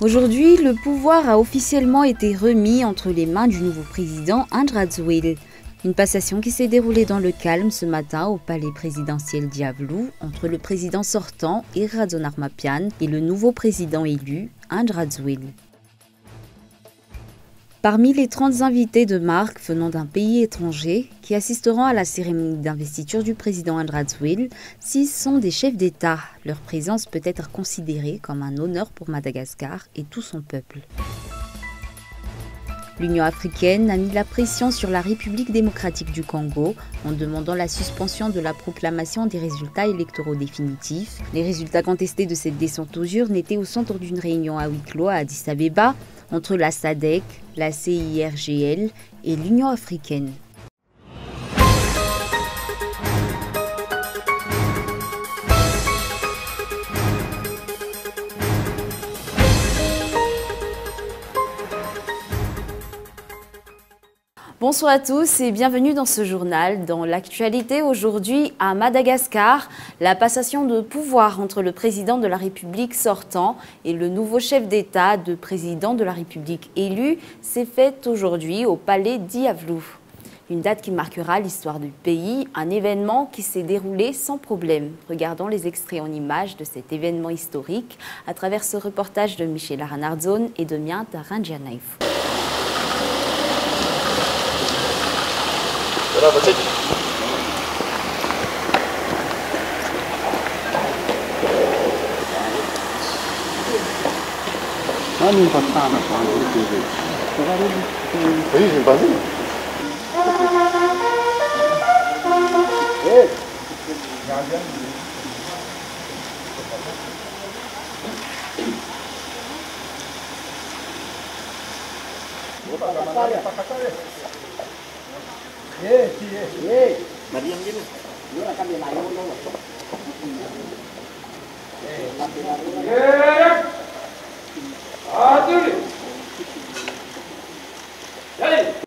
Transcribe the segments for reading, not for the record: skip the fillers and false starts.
Aujourd'hui, le pouvoir a officiellement été remis entre les mains du nouveau président André Rajoelina. Une passation qui s'est déroulée dans le calme ce matin au palais présidentiel d'Iavlou entre le président sortant Iradon Armapian et le nouveau président élu André Rajoelina. Parmi les 30 invités de marque venant d'un pays étranger qui assisteront à la cérémonie d'investiture du président André Rajoelina, 6 sont des chefs d'État. Leur présence peut être considérée comme un honneur pour Madagascar et tout son peuple. L'Union africaine a mis la pression sur la République démocratique du Congo en demandant la suspension de la proclamation des résultats électoraux définitifs. Les résultats contestés de cette descente aux urnes étaient au centre d'une réunion à huis clos à Addis Abeba entre la SADC, la CIRGL et l'Union africaine. Bonsoir à tous et bienvenue dans ce journal. Dans l'actualité aujourd'hui à Madagascar, la passation de pouvoir entre le président de la République sortant et le nouveau chef d'État de président de la République élu s'est faite aujourd'hui au palais d'Iavlou. Une date qui marquera l'histoire du pays, un événement qui s'est déroulé sans problème. Regardons les extraits en images de cet événement historique à travers ce reportage de Michel Aranardzone et de Mien Tarangianaïf.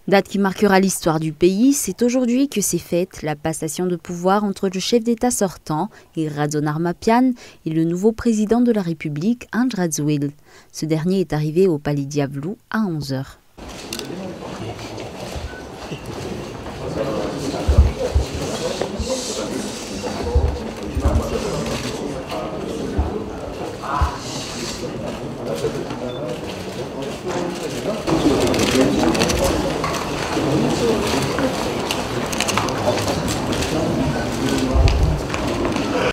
Date qui marquera l'histoire du pays, c'est aujourd'hui que s'est faite la passation de pouvoir entre le chef d'État sortant, Iradon Armapian, et le nouveau président de la République, André Rajoelina. Ce dernier est arrivé au palais d'Iavlou à 11h.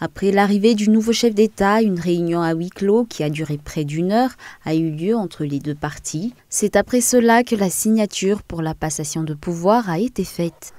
Après l'arrivée du nouveau chef d'État, une réunion à huis clos qui a duré près d'une heure a eu lieu entre les deux parties. C'est après cela que la signature pour la passation de pouvoir a été faite.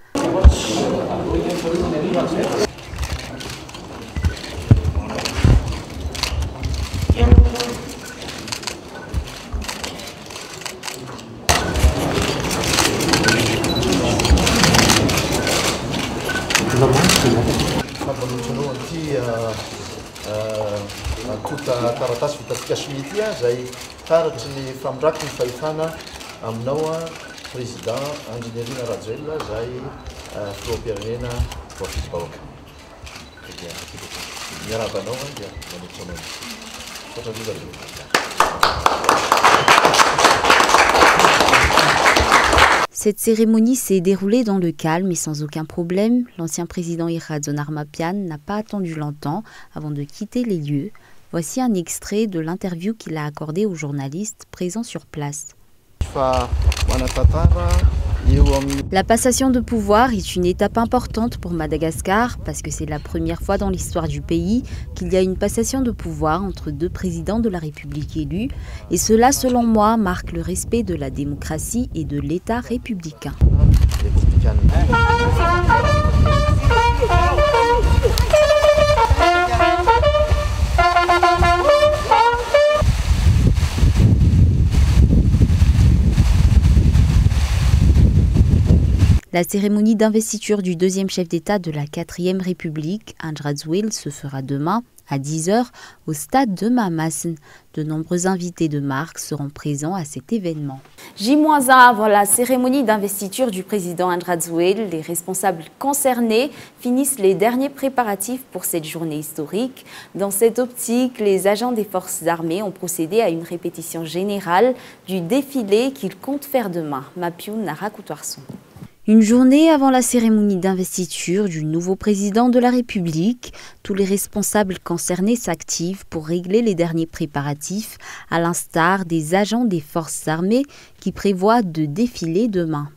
Tota taratasy vitatsika simity zay taratry ny famindrakiny fahefana aminao président André Rajoelina zay filoham-pirenena vaovizim-bahoaka. Miarabanao dia manolotsanao. Cette cérémonie s'est déroulée dans le calme et sans aucun problème. L'ancien président Iradon Armapian n'a pas attendu longtemps avant de quitter les lieux. Voici un extrait de l'interview qu'il a accordée aux journalistes présents sur place. La passation de pouvoir est une étape importante pour Madagascar parce que c'est la première fois dans l'histoire du pays qu'il y a une passation de pouvoir entre deux présidents de la République élus. Et cela, selon moi, marque le respect de la démocratie et de l'État républicain. La cérémonie d'investiture du deuxième chef d'État de la 4e République, André Rajoelina, se fera demain à 10h au stade de Mamassen. De nombreux invités de marque seront présents à cet événement. J-1 avant la cérémonie d'investiture du président Andrade, les responsables concernés finissent les derniers préparatifs pour cette journée historique. Dans cette optique, les agents des forces armées ont procédé à une répétition générale du défilé qu'ils comptent faire demain. Mapioun Narakoutoarson. Une journée avant la cérémonie d'investiture du nouveau président de la République, tous les responsables concernés s'activent pour régler les derniers préparatifs, à l'instar des agents des forces armées qui prévoient de défiler demain.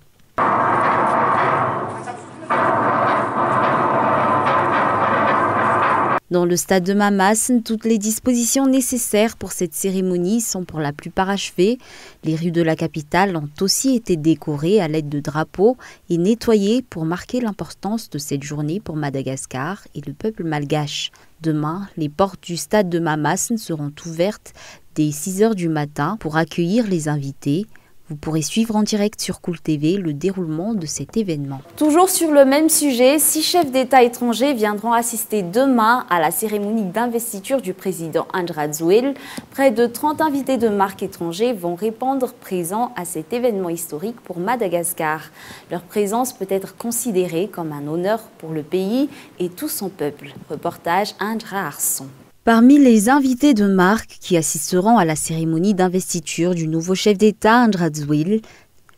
Dans le stade de Mamas, toutes les dispositions nécessaires pour cette cérémonie sont pour la plupart achevées. Les rues de la capitale ont aussi été décorées à l'aide de drapeaux et nettoyées pour marquer l'importance de cette journée pour Madagascar et le peuple malgache. Demain, les portes du stade de Mamas seront ouvertes dès 6 h du matin pour accueillir les invités. Vous pourrez suivre en direct sur Cool TV le déroulement de cet événement. Toujours sur le même sujet, 6 chefs d'État étrangers viendront assister demain à la cérémonie d'investiture du président Andrade. Près de 30 invités de marque étrangers vont répondre présents à cet événement historique pour Madagascar. Leur présence peut être considérée comme un honneur pour le pays et tout son peuple. Reportage Indra Arson. Parmi les invités de marque qui assisteront à la cérémonie d'investiture du nouveau chef d'État Andrade,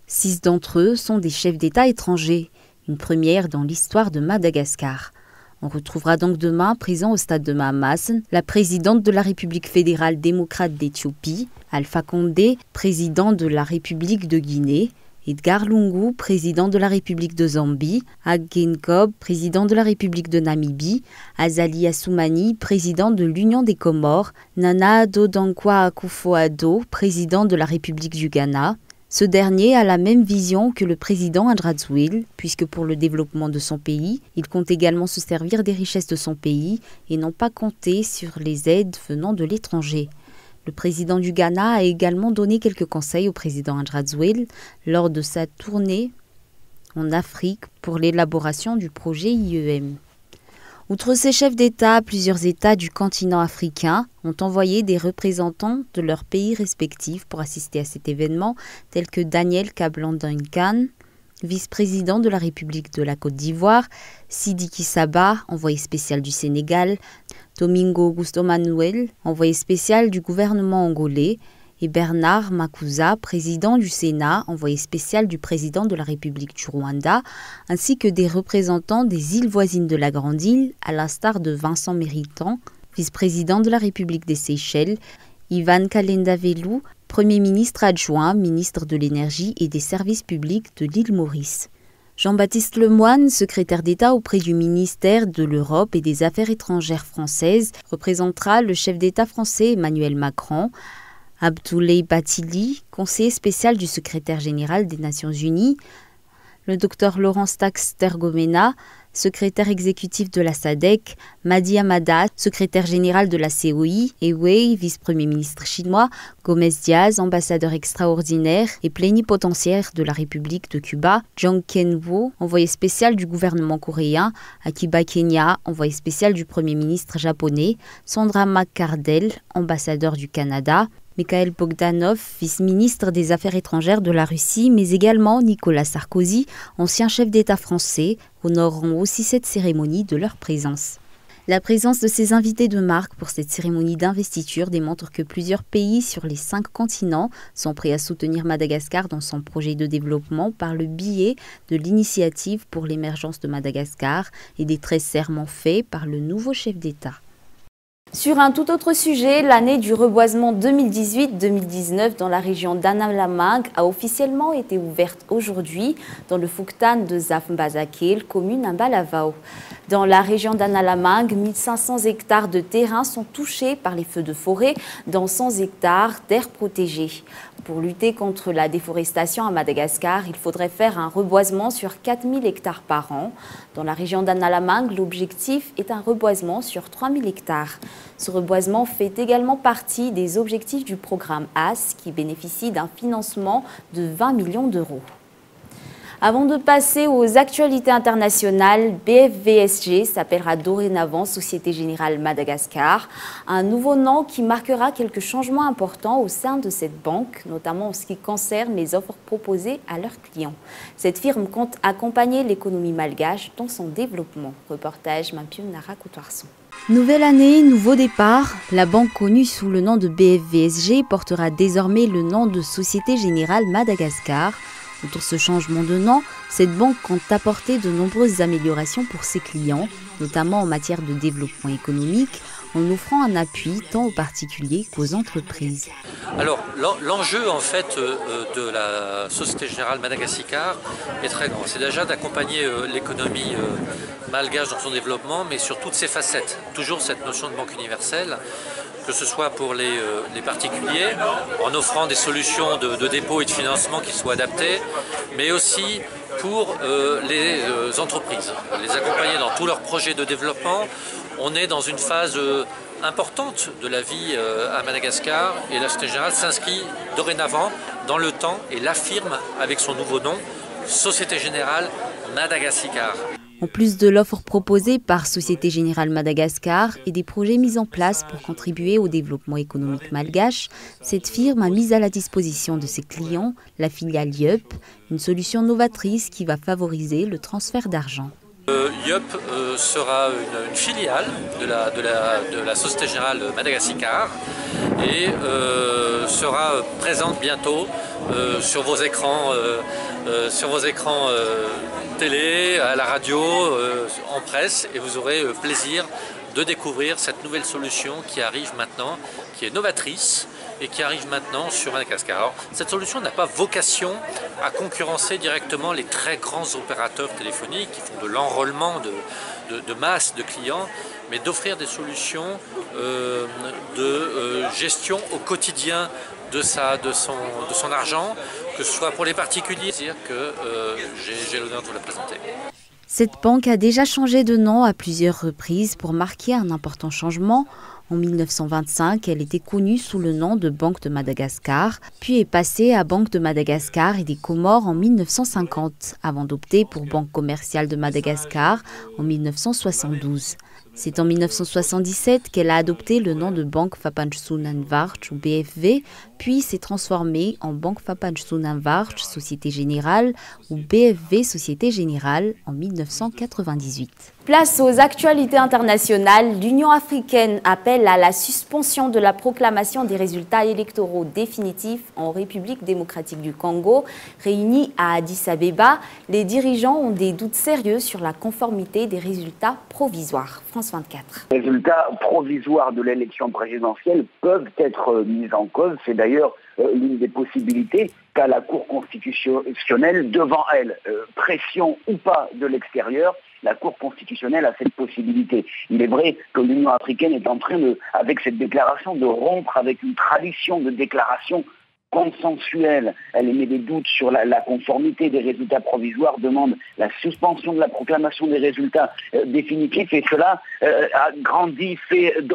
6 d'entre eux sont des chefs d'État étrangers, une première dans l'histoire de Madagascar. On retrouvera donc demain présent au stade de Mamas la présidente de la République fédérale démocrate d'Éthiopie, Alpha Condé, président de la République de Guinée, Edgar Lungu, président de la République de Zambie, Hage Geingob, président de la République de Namibie, Azali Assoumani, président de l'Union des Comores, Nana Addo Dankwa Akufo-Addo, président de la République du Ghana. Ce dernier a la même vision que le président Andrade, puisque pour le développement de son pays, il compte également se servir des richesses de son pays et non pas compter sur les aides venant de l'étranger. Le président du Ghana a également donné quelques conseils au président Andrade lors de sa tournée en Afrique pour l'élaboration du projet IEM. Outre ces chefs d'État, plusieurs États du continent africain ont envoyé des représentants de leurs pays respectifs pour assister à cet événement, tels que Daniel Kablan-Duncan, vice-président de la République de la Côte d'Ivoire, Sidiki Saba, envoyé spécial du Sénégal, Domingo Augusto Manuel, envoyé spécial du gouvernement angolais, et Bernard Makuza, président du Sénat, envoyé spécial du président de la République du Rwanda, ainsi que des représentants des îles voisines de la Grande Île, à l'instar de Vincent Méritant, vice-président de la République des Seychelles, Ivan Kalenda-Velou, Premier ministre adjoint, ministre de l'Énergie et des Services publics de l'île Maurice. Jean-Baptiste Lemoyne, secrétaire d'État auprès du ministère de l'Europe et des Affaires étrangères françaises, représentera le chef d'État français Emmanuel Macron. Abdoulaye Batili, conseiller spécial du secrétaire général des Nations Unies, le Dr Laurence Tax-Tergomena, secrétaire exécutif de la SADC, Madi Hamada, secrétaire général de la COI, et Wei, vice-premier ministre chinois, Gomez Diaz, ambassadeur extraordinaire et plénipotentiaire de la République de Cuba, Jong Ken-wo, envoyé spécial du gouvernement coréen, Akiba Kenya, envoyé spécial du premier ministre japonais, Sandra McCardell, ambassadeur du Canada, Mikhail Bogdanov, vice-ministre des Affaires étrangères de la Russie, mais également Nicolas Sarkozy, ancien chef d'État français, honoreront aussi cette cérémonie de leur présence. La présence de ces invités de marque pour cette cérémonie d'investiture démontre que plusieurs pays sur les 5 continents sont prêts à soutenir Madagascar dans son projet de développement par le biais de l'initiative pour l'émergence de Madagascar et des 13 serments faits par le nouveau chef d'État. Sur un tout autre sujet, l'année du reboisement 2018-2019 dans la région d'Analamangue a officiellement été ouverte aujourd'hui dans le Fouktan de Zafmbazakil, commune à Balavao. Dans la région d'Analamangue, 1500 hectares de terrain sont touchés par les feux de forêt, dont 100 hectares d'aires protégées. Pour lutter contre la déforestation à Madagascar, il faudrait faire un reboisement sur 4000 hectares par an. Dans la région d'Analamangue, l'objectif est un reboisement sur 3000 hectares. Ce reboisement fait également partie des objectifs du programme AS qui bénéficie d'un financement de 20 millions d'euros. Avant de passer aux actualités internationales, BFVSG s'appellera dorénavant Société Générale Madagascar, un nouveau nom qui marquera quelques changements importants au sein de cette banque, notamment en ce qui concerne les offres proposées à leurs clients. Cette firme compte accompagner l'économie malgache dans son développement. Reportage Mampiou Nara Coutoirson. Nouvelle année, nouveau départ. La banque connue sous le nom de BFVSG portera désormais le nom de Société Générale Madagascar. Outre ce changement de nom, cette banque compte apporter de nombreuses améliorations pour ses clients, notamment en matière de développement économique, en offrant un appui tant aux particuliers qu'aux entreprises. Alors l'enjeu en fait de la Société Générale Madagascar est très grand. C'est déjà d'accompagner l'économie malgache dans son développement, mais sur toutes ses facettes. Toujours cette notion de banque universelle, que ce soit pour les particuliers, en offrant des solutions de dépôt et de financement qui soient adaptées, mais aussi pour les entreprises, les accompagner dans tous leurs projets de développement. On est dans une phase importante de la vie à Madagascar et la Société Générale s'inscrit dorénavant dans le temps et l'affirme avec son nouveau nom, Société Générale Madagascar. En plus de l'offre proposée par Société Générale Madagascar et des projets mis en place pour contribuer au développement économique malgache, cette firme a mis à la disposition de ses clients la filiale YUP, une solution novatrice qui va favoriser le transfert d'argent. YUP sera une filiale de la Société Générale Madagascar et sera présente bientôt sur vos écrans télé, à la radio, en presse, et vous aurez plaisir de découvrir cette nouvelle solution qui arrive maintenant, qui est novatrice et qui arrive maintenant sur Madagascar. Alors, cette solution n'a pas vocation à concurrencer directement les très grands opérateurs téléphoniques qui font de l'enrôlement de masse de clients, mais d'offrir des solutions de gestion au quotidien de son argent, que ce soit pour les particuliers, c'est-à-dire que j'ai l'honneur de vous la présenter. Cette banque a déjà changé de nom à plusieurs reprises pour marquer un important changement. En 1925, elle était connue sous le nom de Banque de Madagascar, puis est passée à Banque de Madagascar et des Comores en 1950, avant d'opter pour Banque commerciale de Madagascar en 1972. C'est en 1977 qu'elle a adopté le nom de Banque Fapanchsunan-Varch ou BFV, puis s'est transformée en Banque Fapanchsunan-Varch Société Générale ou BFV Société Générale en 1998. Place aux actualités internationales. L'Union africaine appelle à la suspension de la proclamation des résultats électoraux définitifs en République démocratique du Congo. Réunis à Addis Abeba, les dirigeants ont des doutes sérieux sur la conformité des résultats provisoires. France 24. Les résultats provisoires de l'élection présidentielle peuvent être mis en cause. C'est d'ailleurs l'une des possibilités qu'a la Cour constitutionnelle devant elle. Pression ou pas de l'extérieur, la Cour constitutionnelle a cette possibilité. Il est vrai que l'Union africaine est en train, avec cette déclaration, de rompre avec une tradition de déclaration consensuelle. Elle émet des doutes sur la conformité des résultats provisoires, demande la suspension de la proclamation des résultats définitifs, et cela a grandi,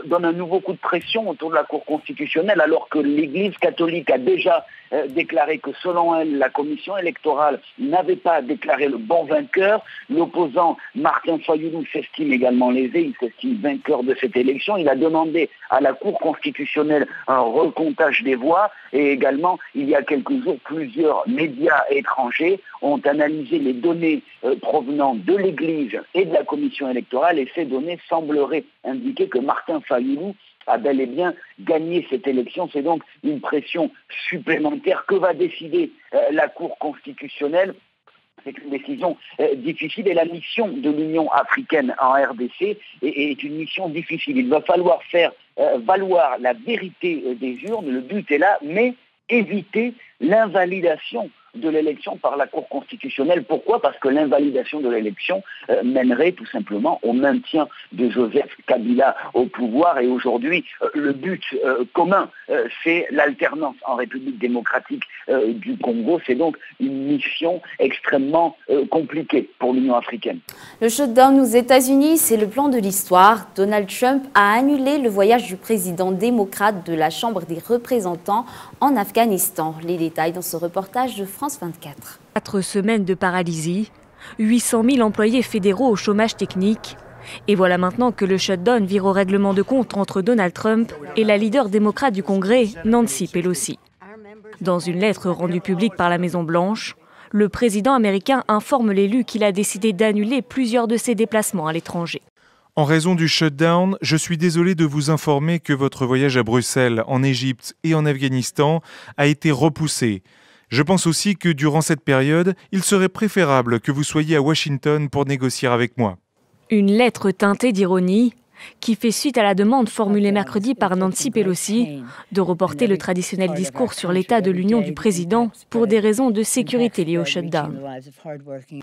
donne un nouveau coup de pression autour de la Cour constitutionnelle, alors que l'Église catholique a déjà déclaré que selon elle, la commission électorale n'avait pas déclaré le bon vainqueur. L'opposant Martin Fayulu s'estime également lésé, il s'estime vainqueur de cette élection. Il a demandé à la Cour constitutionnelle un recomptage des voix, et également, il y a quelques jours, plusieurs médias étrangers ont analysé les données provenant de l'Église et de la commission électorale, et ces données sembleraient indiquer que Martin Fayulu a bel et bien gagné cette élection. C'est donc une pression supplémentaire. Que va décider la Cour constitutionnelle ? C'est une décision difficile, et la mission de l'Union africaine en RDC est une mission difficile. Il va falloir faire valoir la vérité des urnes, le but est là, mais éviter l'invalidation de l'élection par la Cour constitutionnelle. Pourquoi ? Parce que l'invalidation de l'élection mènerait tout simplement au maintien de Joseph Kabila au pouvoir. Et aujourd'hui, le but commun, c'est l'alternance en République démocratique du Congo. C'est donc une mission extrêmement compliquée pour l'Union africaine. Le shutdown aux États-Unis, c'est le plan de l'histoire. Donald Trump a annulé le voyage du président démocrate de la Chambre des représentants en Afghanistan. Les détails dans ce reportage de France. France 24. 4 semaines de paralysie, 800 000 employés fédéraux au chômage technique. Et voilà maintenant que le shutdown vire au règlement de compte entre Donald Trump et la leader démocrate du Congrès, Nancy Pelosi. Dans une lettre rendue publique par la Maison-Blanche, le président américain informe l'élu qu'il a décidé d'annuler plusieurs de ses déplacements à l'étranger. En raison du shutdown, je suis désolé de vous informer que votre voyage à Bruxelles, en Égypte et en Afghanistan a été repoussé. Je pense aussi que durant cette période, il serait préférable que vous soyez à Washington pour négocier avec moi. Une lettre teintée d'ironie qui fait suite à la demande formulée mercredi par Nancy Pelosi de reporter le traditionnel discours sur l'état de l'Union du président pour des raisons de sécurité liées au shutdown.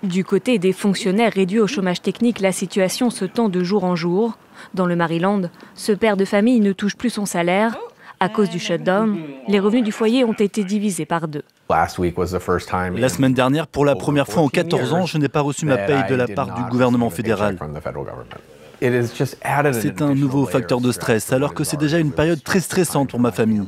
Du côté des fonctionnaires réduits au chômage technique, la situation se tend de jour en jour. Dans le Maryland, ce père de famille ne touche plus son salaire. À cause du shutdown, les revenus du foyer ont été divisés par 2. La semaine dernière, pour la première fois en 14 ans, je n'ai pas reçu ma paye de la part du gouvernement fédéral. C'est un nouveau facteur de stress, alors que c'est déjà une période très stressante pour ma famille.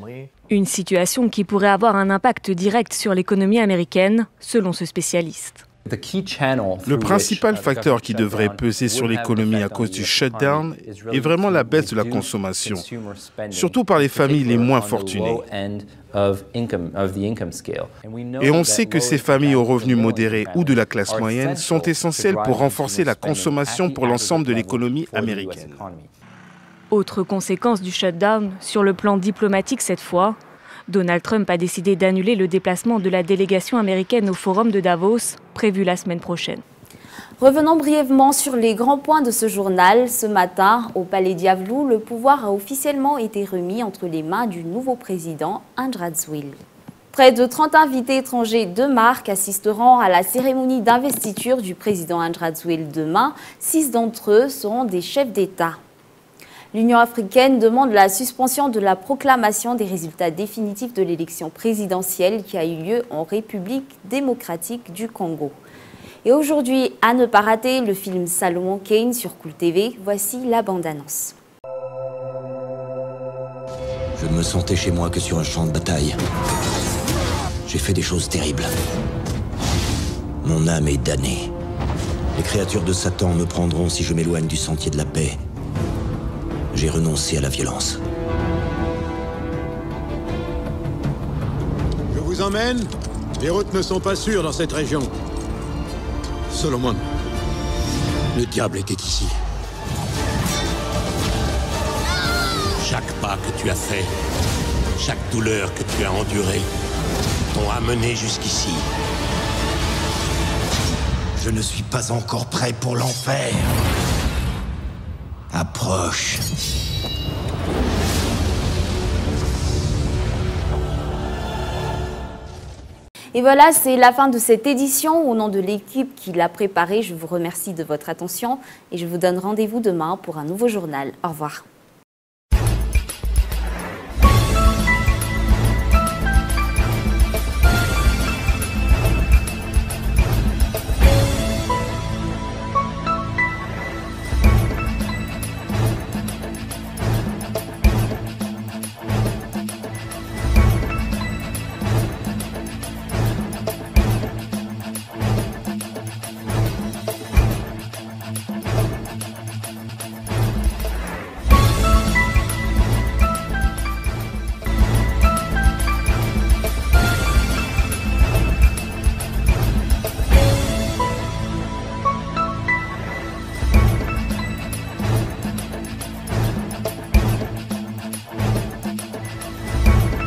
Une situation qui pourrait avoir un impact direct sur l'économie américaine, selon ce spécialiste. Le principal facteur qui devrait peser sur l'économie à cause du shutdown est vraiment la baisse de la consommation, surtout par les familles les moins fortunées. Et on sait que ces familles aux revenus modérés ou de la classe moyenne sont essentielles pour renforcer la consommation pour l'ensemble de l'économie américaine. Autre conséquence du shutdown, sur le plan diplomatique cette fois, Donald Trump a décidé d'annuler le déplacement de la délégation américaine au Forum de Davos, prévu la semaine prochaine. Revenons brièvement sur les grands points de ce journal. Ce matin, au Palais Diavelou, le pouvoir a officiellement été remis entre les mains du nouveau président, Andrzej Duda. Près de 30 invités étrangers de marque assisteront à la cérémonie d'investiture du président Andrzej Duda demain. 6 d'entre eux seront des chefs d'État. L'Union africaine demande la suspension de la proclamation des résultats définitifs de l'élection présidentielle qui a eu lieu en République démocratique du Congo. Et aujourd'hui, à ne pas rater, le film Salomon Kane sur Cool TV. Voici la bande-annonce. Je ne me sentais chez moi que sur un champ de bataille. J'ai fait des choses terribles. Mon âme est damnée. Les créatures de Satan me prendront si je m'éloigne du sentier de la paix. J'ai renoncé à la violence. Je vous emmène. Les routes ne sont pas sûres dans cette région. Solomon, le diable était ici. Chaque pas que tu as fait, chaque douleur que tu as endurée, t'ont amené jusqu'ici. Je ne suis pas encore prêt pour l'enfer. Approche. Et voilà, c'est la fin de cette édition. Au nom de l'équipe qui l'a préparée, je vous remercie de votre attention et je vous donne rendez-vous demain pour un nouveau journal. Au revoir.